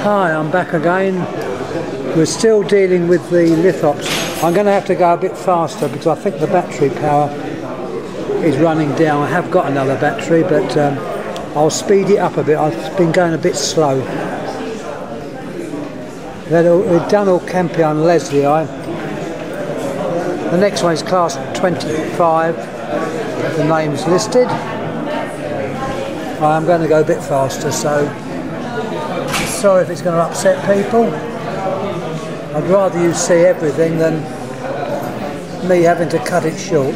Hi, I'm back again. We're still dealing with the Lithops. I'm going to have to go a bit faster because I think the battery power is running down. I have got another battery, but I'll speed it up a bit. I've been going a bit slow. We've done all Campi and Leslieii. The next one is class 25. The name's listed. I'm going to go a bit faster, so sorry if it's going to upset people. I'd rather you see everything than me having to cut it short.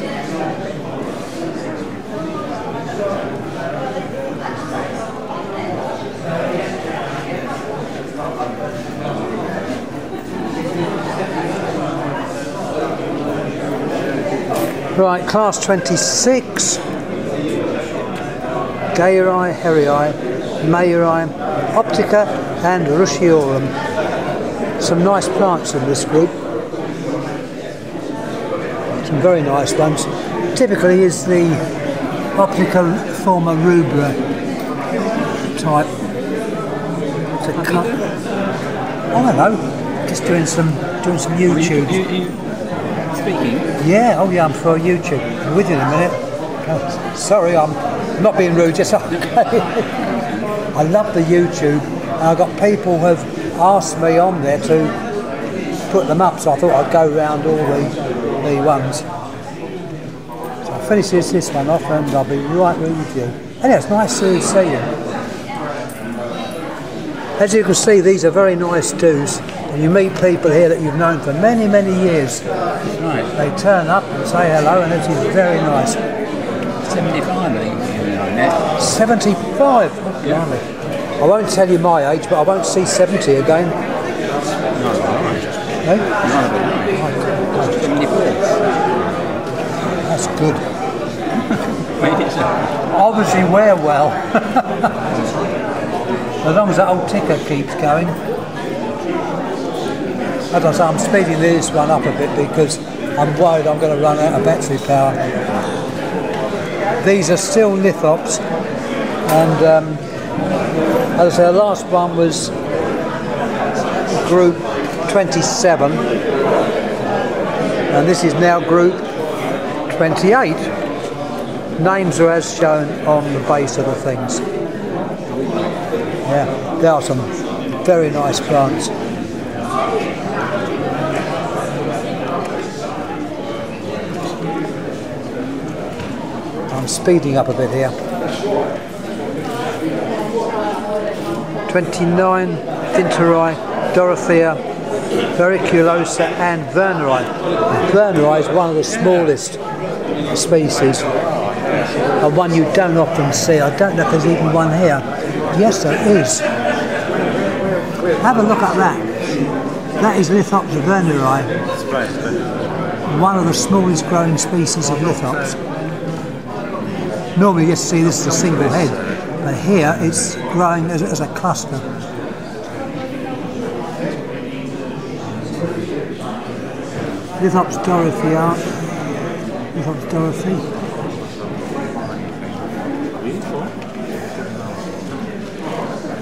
Right, class 26. Gairai, Herrii, Mairai, Optica and Ruschiorum. Some nice plants in this group. Some very nice ones. Typically is the Optica forma rubra type. Oh hello, just doing some YouTube. Speaking? Yeah, oh yeah, I'm for YouTube. I'm with you in a minute. Oh, sorry, I'm not being rude, just okay. I love the YouTube, and I've got people who have asked me on there to put them up, so I thought I'd go round all the ones. So I'll finish this one off and I'll be right with you. Anyway, it's nice to see you. As you can see, these are very nice dues. And you meet people here that you've known for many, many years. Right. They turn up and say hello, and it is very nice. 75, I think, you know that. 75? Oh, Yeah. I won't tell you my age, but I won't see 70 again. No, right. Eh? No, 74. That's good. Maybe so. Obviously wear well. As long as that old ticker keeps going. As I say, I'm speeding this one up a bit because I'm worried I'm going to run out of battery power. These are still Lithops, and as I say, the last one was group 27, and this is now group 28. Names are as shown on the base of the things. Yeah, there are some very nice plants. I'm speeding up a bit here. 29, Fenestraria, Dorothea, Verruculosa and Verneri. Verneri is one of the smallest species, and one you don't often see. I don't know if there's even one here. Yes, there is. Have a look at that. That is Lithops Verneri, one of the smallest growing species of Lithops. Normally you just see this as a single head, but here it's growing as a cluster. Lithops Dorothea. Lithops Dorothy.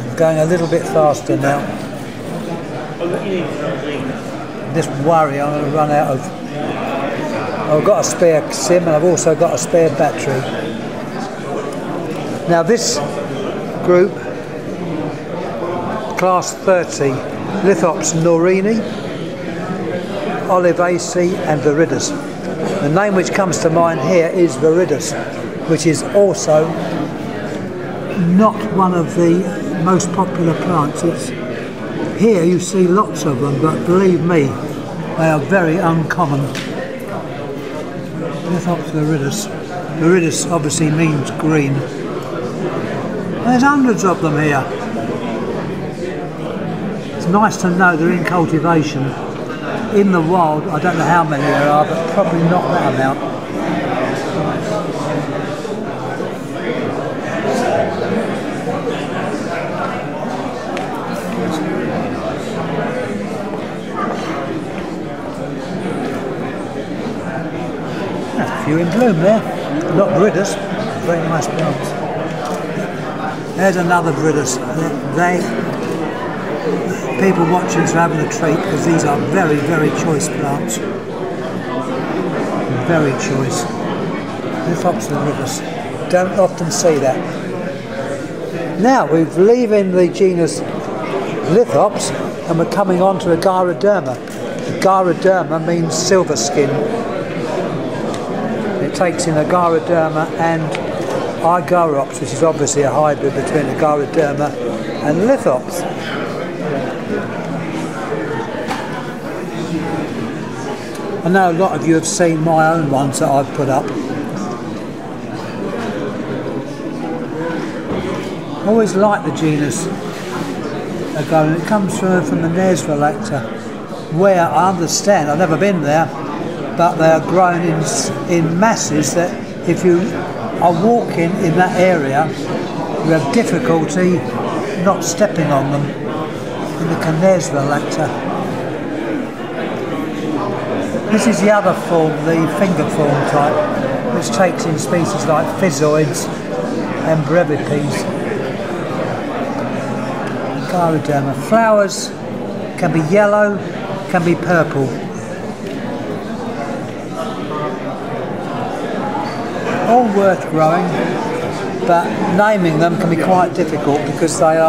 I'm going a little bit faster now. This worry I'm going to run out of. I've got a spare sim and I've also got a spare battery. Now this group, class 30, Lithops Norini, Aizoaceae and Viridis. The name which comes to mind here is Viridis, which is also not one of the most popular plants. Here you see lots of them, but believe me, they are very uncommon. Lithops Viridis. Viridis obviously means green. There's hundreds of them here. It's nice to know they're in cultivation. In the wild, I don't know how many there are, but probably not that amount. That's a few in bloom there. Not Viridis, very nice plants. There's another Viridis. people watching are having a treat because these are very, very choice plants. Very choice. Lithops rivers. Don't often see that. Now we're leaving the genus Lithops and we're coming on to Agariderma. Agariderma means silver skin. It takes in Agariderma and Aizoaceae, which is obviously a hybrid between Agariderma and Lithops. I know a lot of you have seen my own ones that I've put up. I always like the genus Agariderma. It comes from the Nesrelacta, where I understand, I've never been there, but they are grown in masses that if you are walking in that area, you have difficulty not stepping on them in the Nesrelacta. This is the other form, the finger form type, which takes in species like physoids and brevipes. Agariderma. Flowers can be yellow, can be purple. All worth growing, but naming them can be quite difficult because they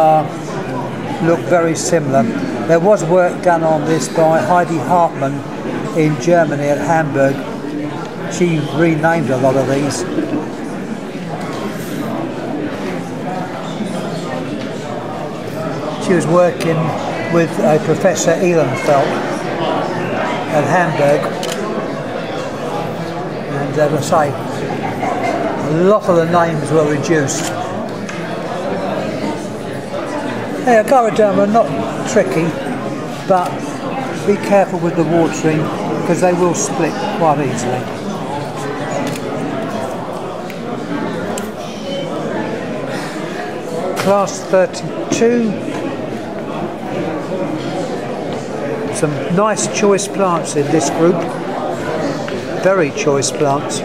look very similar. There was work done on this by Heidi Hartmann in Germany at Hamburg. She renamed a lot of these. She was working with a Professor Ehlenfeld at Hamburg, and as I say, a lot of the names were reduced. Yeah, Agariderma are not tricky, but be careful with the watering because they will split quite easily. Class 32. Some nice choice plants in this group. Very choice plants.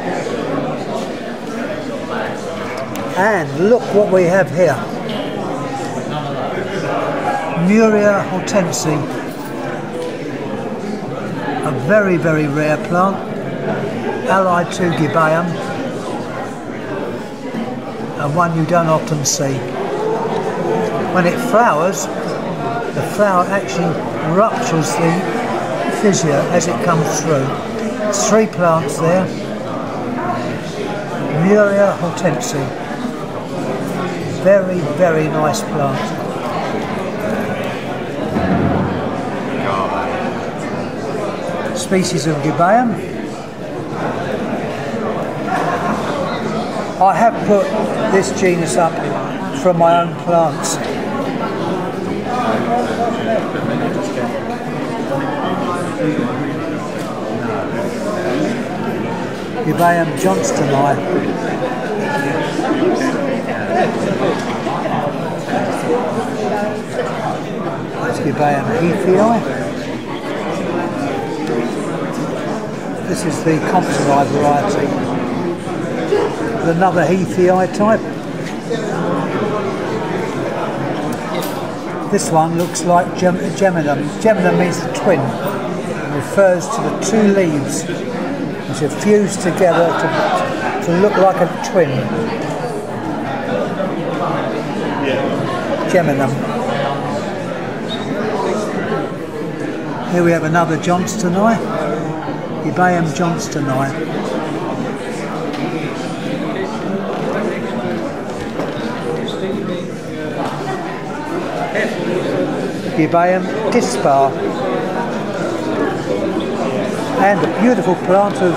And look what we have here. Muria hortense. A very, very rare plant, allied to Gibbaeum, and one you don't often see. When it flowers, the flower actually ruptures the fissure as it comes through. There's 3 plants there. Muria hortense. Very, very nice plant. Species of Gibbaeum. I have put this genus up from my own plants. Gibbaeum johnstoni. That's Gibbaeum heathii. This is the Compsoni variety. Another heathii type. This one looks like geminum. Geminum means the twin. It refers to the 2 leaves which are fused together to look like a twin. Geminum. Here we have another johnstoni. Gibbaeum johnstoni. Gibbaeum dispar. And a beautiful plant of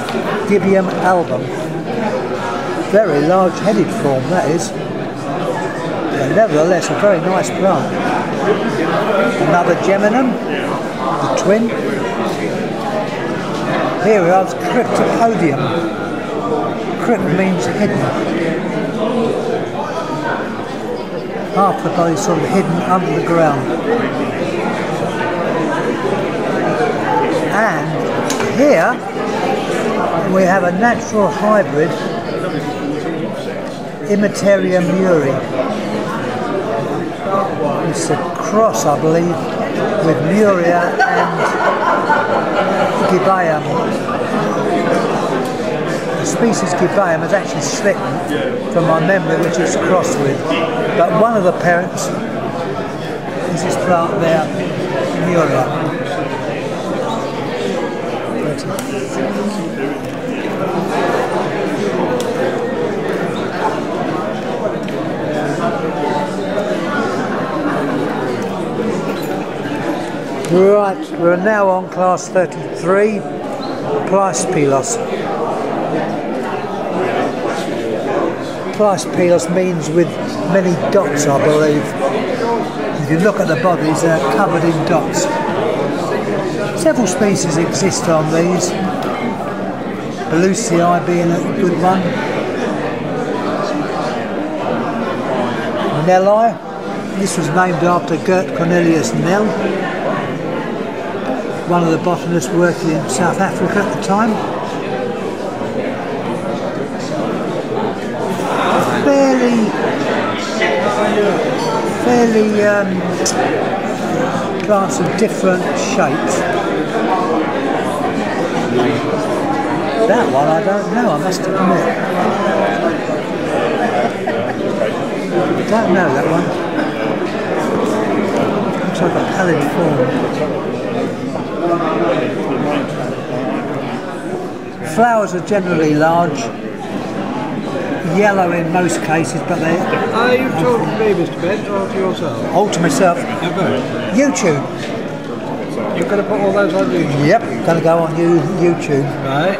Gibbaeum album. Very large-headed form, that is. But nevertheless, a very nice plant. Another geminum, the twin. Here we are, it's Cryptopodium. Crypt means hidden. Half the body sort of hidden under the ground. And here we have a natural hybrid, Imitaria muri. You This is a cross, I believe, with Muria and Gibbaeum. The species Gibbaeum has actually slipped from my memory which it's crossed with. But one of the parents is this plant there, Muria. Right, we're now on class 33, Pleiospilos. Pleiospilos means with many dots, I believe. If you look at the bodies, they're covered in dots. Several species exist on these, Aizoaceae being a good one. Monilaria, this was named after Gert Cornelius Nel, one of the botanists working in South Africa at the time. Fairly plants of different shapes. That one I don't know, I must admit. Don't know that one. Looks like a pallid form. Flowers are generally large, yellow in most cases, but they... Are you talking to me, Mr. Bent, or to yourself? Oh, to myself. YouTube. You're going to put all those on YouTube? Yep, going to go on YouTube. Right.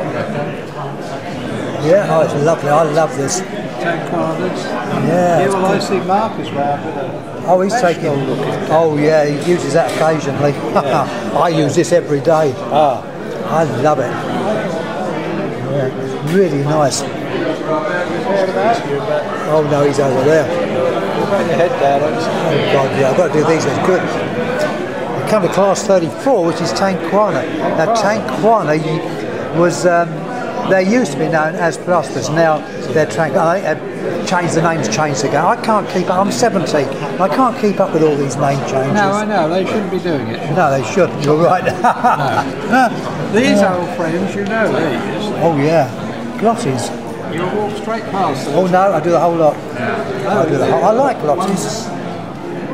Yeah, oh, it's lovely. I love this. Carruanthus. Yeah. Yeah, well, I see Marcus round with a... Oh, he's taking... Oh, yeah, he uses that occasionally. I use this every day. Ah. I love it. Yeah, really nice. Oh, no, he's over there. Put your head down. Oh, God, yeah, I've got to do these. That's good. We come to class 34, which is Tanquana. Now, Tanquana was... they used to be known as Pleiospilos. Now they're changed. The names changed again. I can't keep up. I'm 70. I can't keep up with all these name changes. No, I know. They shouldn't be doing it. No, they shouldn't. You're right. No. These old friends, you know these. Oh yeah, glotties. You'll walk straight past them. Oh no, I do the whole lot. I do the whole. I like glotties.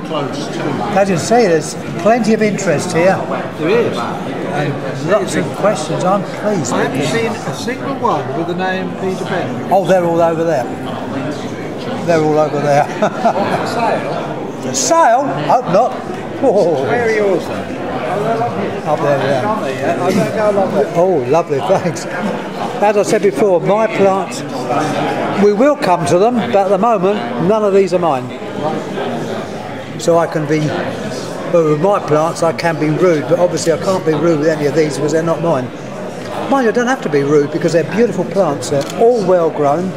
Close to. As you can see, there's plenty of interest here. There is. And lots of questions. I'm pleased. I haven't seen a single one with the name Peter Bent. Oh, they're all over there. They're all over there. For sale? The sale? Hope not. Whoa. Where are yours then? Oh, they're up here. Up there, yeah. I'm going to go along there. Oh, lovely, thanks. As I said before, my plants, we will come to them, but at the moment, none of these are mine. So I can be, well, with my plants, I can be rude, but obviously I can't be rude with any of these because they're not mine. Mind you, I don't have to be rude because they're beautiful plants. They're all well grown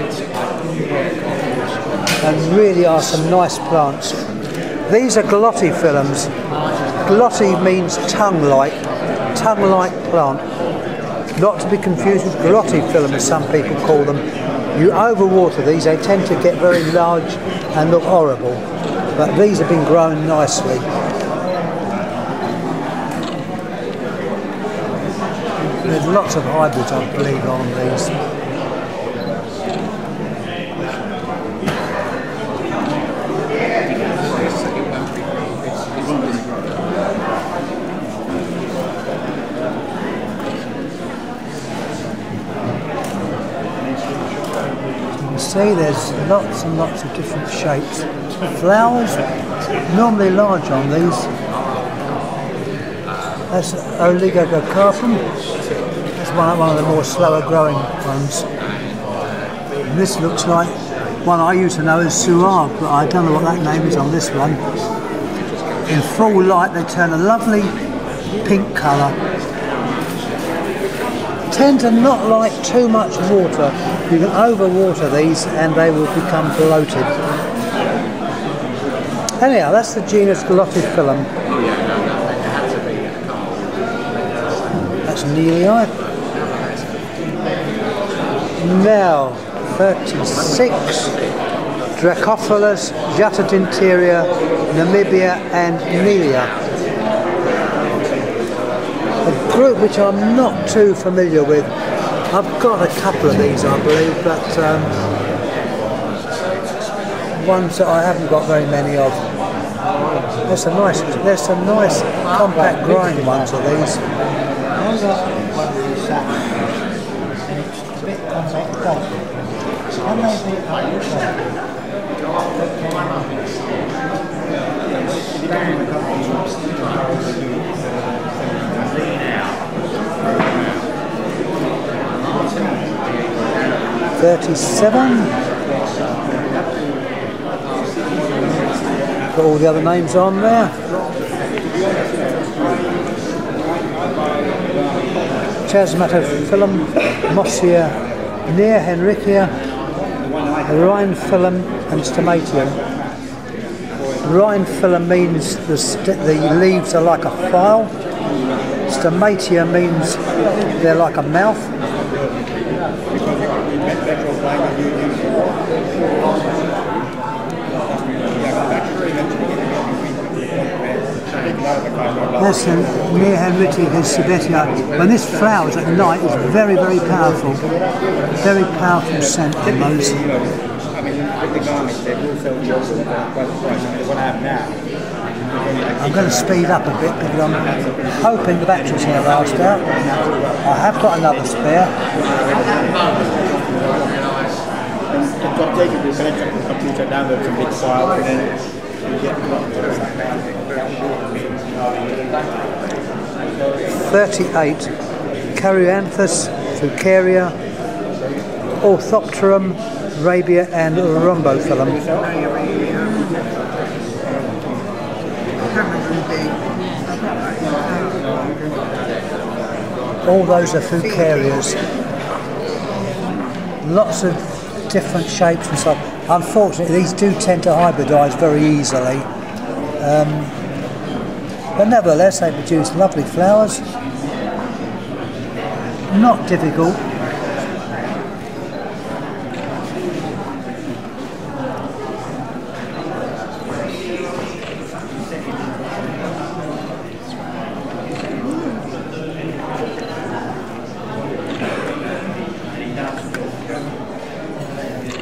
and really are some nice plants. These are Glottiphyllums. Glotti means tongue-like plant. Not to be confused with Glottiphyllum, as some people call them. You overwater these, they tend to get very large and look horrible. But these have been grown nicely. There's lots of hybrids, I believe, on these. See, there's lots and lots of different shapes. Flowers, normally large on these. That's Oligocarpum. That's one of the more slower growing ones. And this looks like one I used to know as Suave, but I don't know what that name is on this one. In full light they turn a lovely pink colour. Tend to not like too much water. You can overwater these and they will become bloated. Anyhow, that's the genus Glottiphyllum. That's Neelii. Now, 36, Drosophilus, Jutadinteria, Namibia and Nelia. A group which I'm not too familiar with. I've got a couple of these, I believe, but ones that I haven't got very many of. There's some nice compact grind ones of these. 37. Got all the other names on there. Stomatium, Mossia, near Henricia, Rhinophyllum and Stomatium. Rhinophyllum means the leaves are like a file. Stomatium means they're like a mouth. That's near Henricia Gibbaeum. When this flowers at night, it's very, very powerful. Very powerful scent on those. I'm going to speed up a bit because I'm hoping the battery's going to last out. I have got another spare. Take it, select the computer, download some big file, and then you get 38. Carruanthus, Fucaria, Orthopterum, Rabia and Rhombophyllum. All those are Fucarias. Lots of different shapes and stuff. Unfortunately, these do tend to hybridise very easily. But nevertheless, they produce lovely flowers. Not difficult.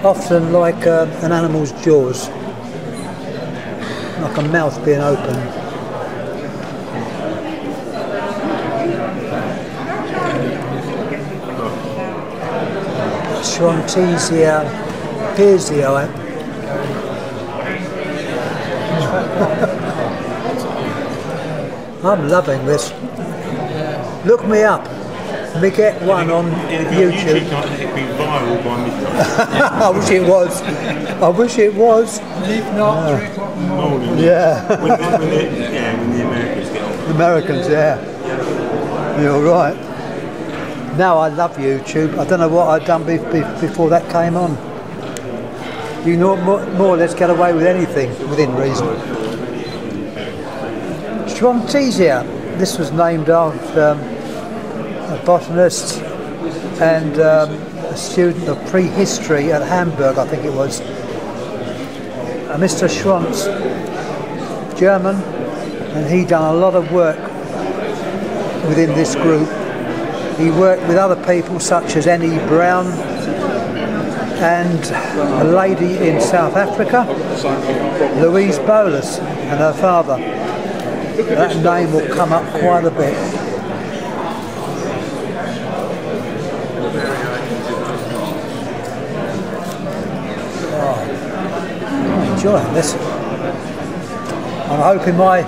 Often like an animal's jaws, like a mouth being open. Schwantesia Pierzii. I'm loving this. Look me up. We get one on YouTube. I wish it was. I wish it was. If not, 3 o'clock in the morning. Yeah. when the Americans get on. Americans, yeah. You're right. Now I love YouTube. I don't know what I'd done before that came on. You know, more or less get away with anything within reason. Schwantesia. This was named after a botanist and a student of prehistory at Hamburg, I think it was. Mr. Schwanz, German, and he done a lot of work within this group. He worked with other people such as N.E. Brown and a lady in South Africa, Louise Bolus, and her father. That name will come up quite a bit. Enjoying this. I'm hoping my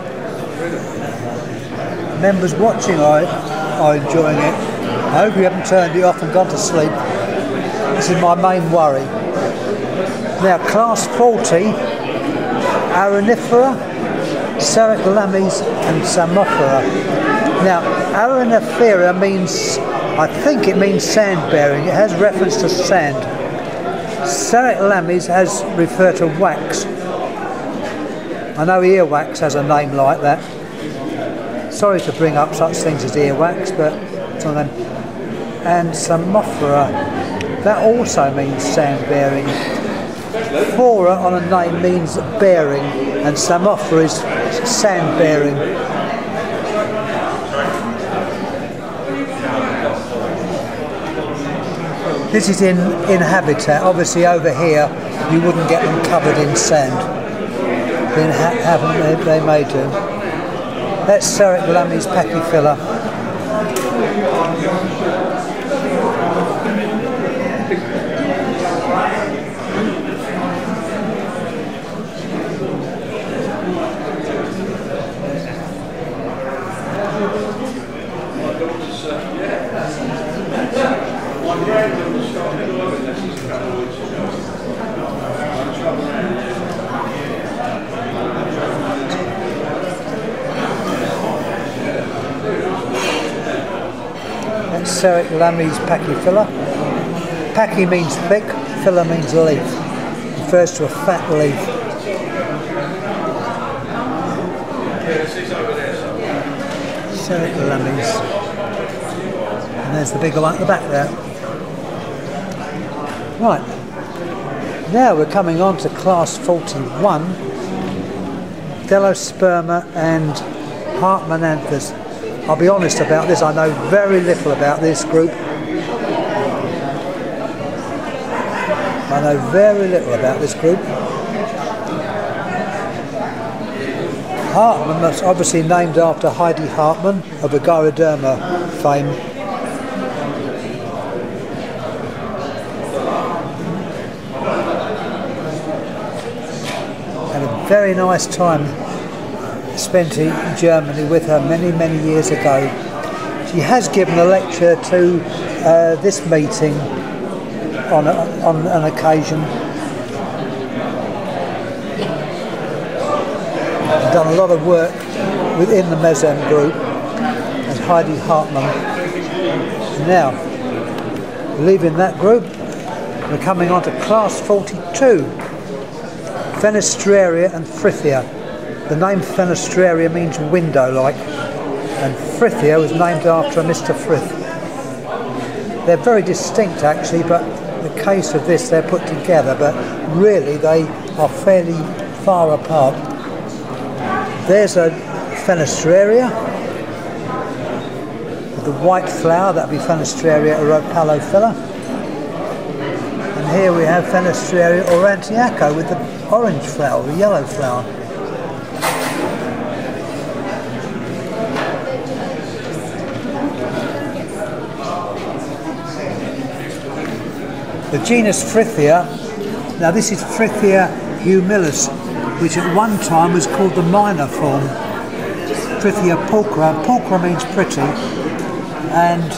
members watching are enjoying it. I hope you haven't turned it off and gone to sleep. This is my main worry. Now, class 40, Arenifera, Sericlames and Samophora. Now, Arenifera means, I think it means sand bearing. It has reference to sand. Sericlames has referred to wax. I know earwax has a name like that. Sorry to bring up such things as earwax, but it's one of them. And Samophora, that also means sand bearing. Flora on a name means bearing, and Samophora is sand bearing. This is in habitat. Obviously over here you wouldn't get them covered in sand. They may do. That's Sericulames pachyphylla. Sericulames pachyphylla. Pachy means thick, phylla means leaf. Refers to a fat leaf. Sericulames. And there's the bigger one at the back there. Right. Now we're coming on to class 41. Delosperma and Hartmananthus. I'll be honest about this, I know very little about this group. I know very little about this group. Hartmann was obviously named after Heidi Hartmann of the Gibbaeum fame. Had a very nice time spent in Germany with her many years ago. She has given a lecture to this meeting on an occasion. Done a lot of work within the Mesem group as Heidi Hartmann. Now, leaving that group, we're coming on to class 42, Fenestraria and Frithia. The name Fenestraria means window-like, and Frithia was named after a Mr. Frith. They're very distinct actually, but in the case of this they're put together, but really they are fairly far apart. There's a Fenestraria with the white flower, that would be Fenestraria oropalophylla. And here we have Fenestraria aurantiaco with the orange flower, the yellow flower. The genus Frithia, now this is Frithia humilis, which at one time was called the minor form, Frithia pulchra. Pulchra means pretty, and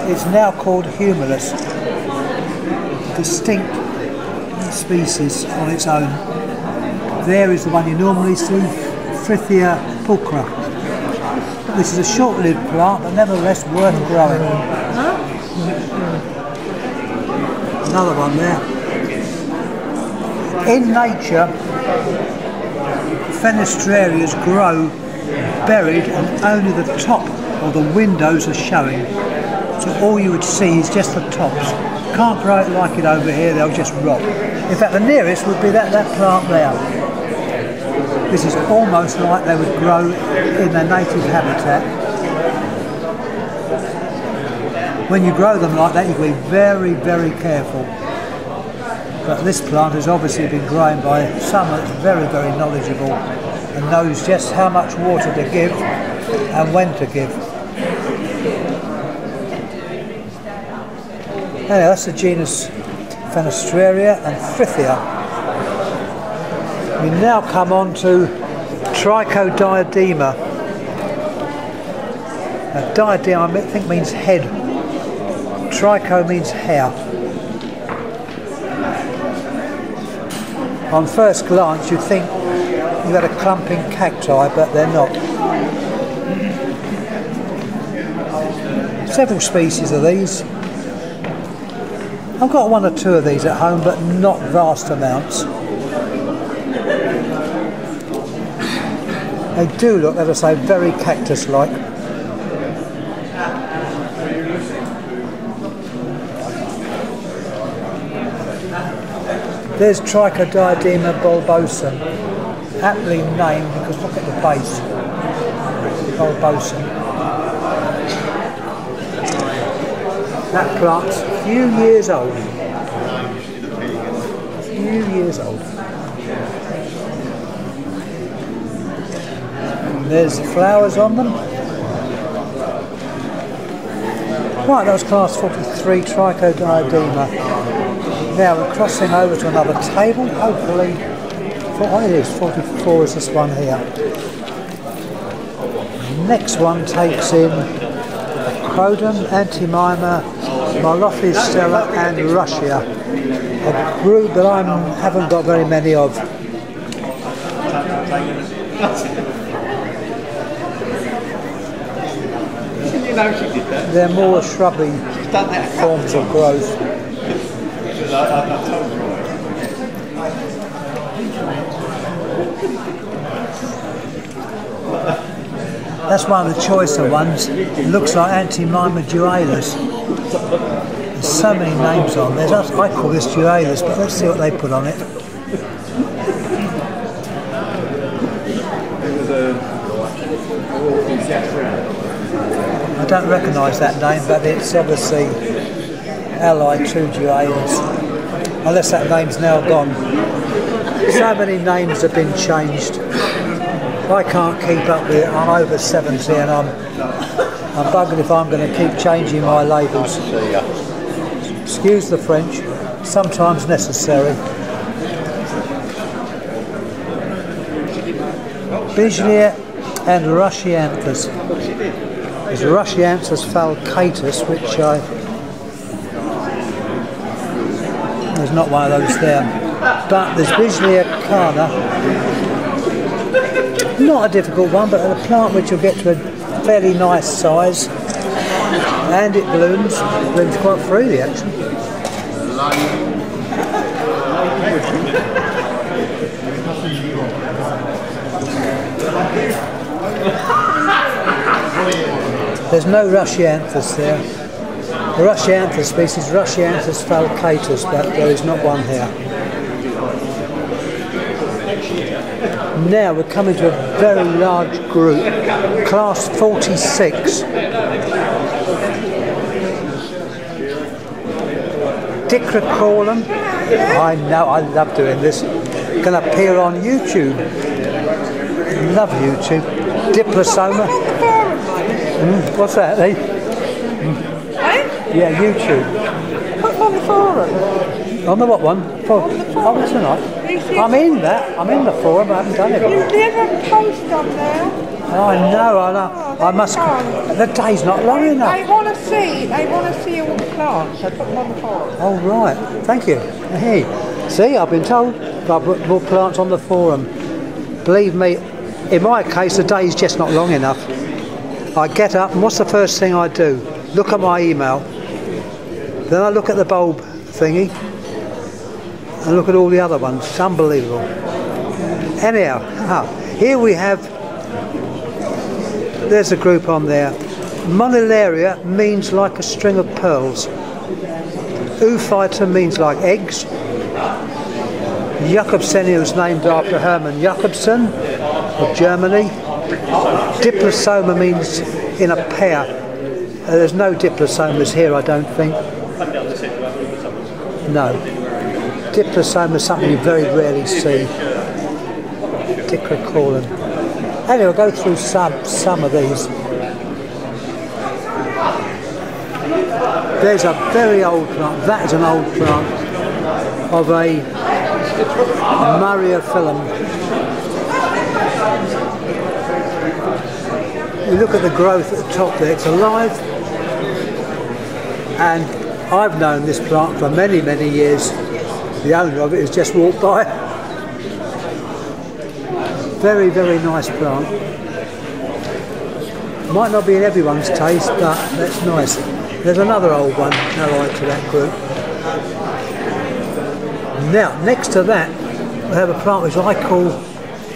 it's now called humilis, distinct species on its own. There is the one you normally see, Frithia pulchra. This is a short-lived plant, but nevertheless worth growing. Another one there. In nature, Fenestrarias grow buried and only the top or the windows are showing. So all you would see is just the tops. Can't grow it like it over here, they'll just rot. In fact, the nearest would be that plant there. This is almost like they would grow in their native habitat. When you grow them like that, you've got to be very careful. But this plant has obviously been grown by someone that's very knowledgeable and knows just how much water to give and when to give. Anyway, that's the genus Fenestraria and Frithia. We now come on to Trichodiadema. Now, diadema I think means head. Tricho means hair. On first glance you'd think you had a clumping cacti, but they're not. Several species of these. I've got one or two of these at home, but not vast amounts. They do look, as I say, very cactus-like. There's Trichodiadema bulbosum, aptly named because look at the base. Bulbosum. That plant's a few years old. And there's the flowers on them. Right, that was class 43 Trichodiadema. Now we're crossing over to another table, hopefully, oh it is, 44 is this one here. Next one takes in Crodon, Antimima, Molophistella and Russia, a group that I haven't got very many of. They're more shrubby forms of growth. That's one of the choicer ones. It looks like Antimima dualis. There's so many names on there. I call this dualis, but let's see what they put on it. I don't recognise that name, but it's obviously allied to dualis, unless that name's now gone. So many names have been changed. I can't keep up with it. I'm over 70 and I'm bugging if I'm going to keep changing my labels. Excuse the French, sometimes necessary. Bijlia and Rushianthus. There's Rushianthus falcatus, which there's not one of those there. But there's Bijlia carna. Not a difficult one, but a plant which will get to a fairly nice size, and it blooms quite freely actually. There's no Rushianthus there. The Rushianthus species, Rushianthus falcatus, but there is not one here. Now we're coming to a very large group, class 46. Dicracolum. I know, I love doing this. Can appear on YouTube. Love YouTube. Diplosoma. What's that, eh? Yeah, YouTube. What's on the forum? On the what one? Oh, tonight. I'm in that. I'm in the forum. I haven't done it. You never post on there. I know. I must. The day's not long enough. They want to see all the plants. So put them on the forum. Oh right. Thank you. Hey, see, I've been told I'll put more plants on the forum. Believe me, in my case, the day's just not long enough. I get up, and what's the first thing I do? Look at my email. Then I look at the bulb thingy. And look at all the other ones. It's unbelievable. Anyhow, here we have, there's a group on there. Monilaria means like a string of pearls. Oophyta means like eggs. Jakobsenia was named after Hermann Jakobsen of Germany. Diplosoma means in a pair. There's no diplosomas here, I don't think. No. Diplosoma is something you very rarely see. Dicracolum. Anyway, I'll go through some of these. There's a very old plant. That is an old plant of a Myriophyllum. You look at the growth at the top there. It's alive, and I've known this plant for many, many years. The owner of it has just walked by. Very, very nice plant. Might not be in everyone's taste, but that's nice. There's another old one allied to that group. Now, next to that, we have a plant which I call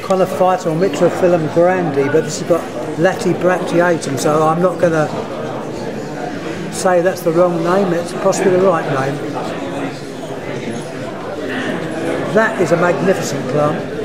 Conophyta or Mitrophyllum grandi, but this has got Latibracteatum, so I'm not going to say that's the wrong name. It's possibly the right name. That is a magnificent plant.